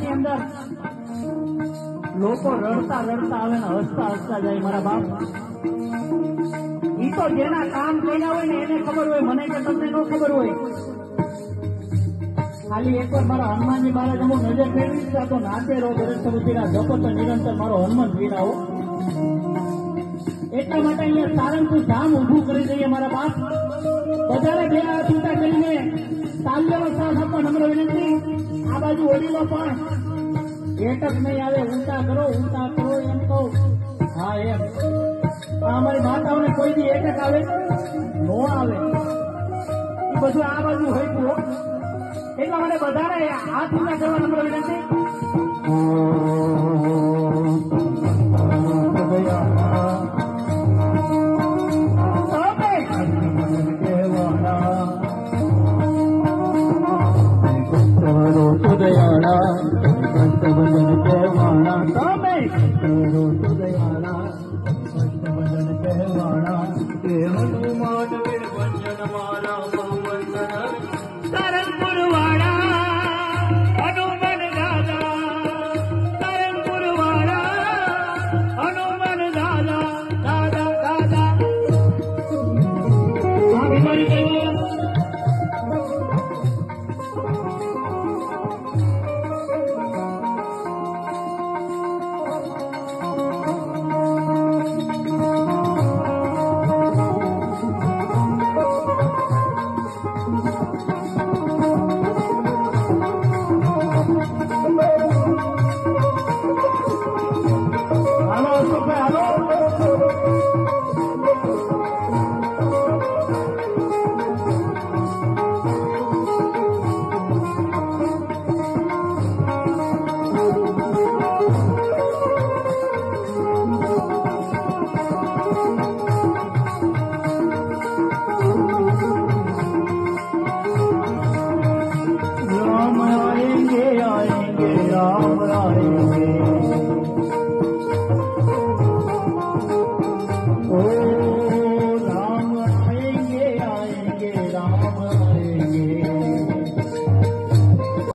ની અંદર લોકો રડતા રડતા આવે ને હસતા હસતા જાય મારા બાપ. ઈ તો જેના કામ કર્યા હોય ને એને ખબર હોય, મને કે તમને ન ખબર હોય. ખાલી એકવાર મારા હનુમાનજી મહારાજ અમુક નજર ફેરવી દીધા તો નાતે રહો દરેક જપત નિરંતર મારો હનુમાન વીરાવો. એટલા માટે અહીંયા સારંગપુર ધામ ઉભું કરી દઈએ મારા બાપ. બધાને બે હાથ ઊંચા કરીને તાલ્યનો સાથ આપવા નમ્ર વિનંતી. આ બાજુ વડીલો પણ એટક નહીં આવે, ઊંચા કરો એમ કહો. હા એમ અમારી માતાઓને કોઈ દી એટક આવે નો આવે, એ બધું આ બાજુ હોય તો. એટલા માટે બધાને હાથ ઊંચા કરવા નમ્ર વિનંતી.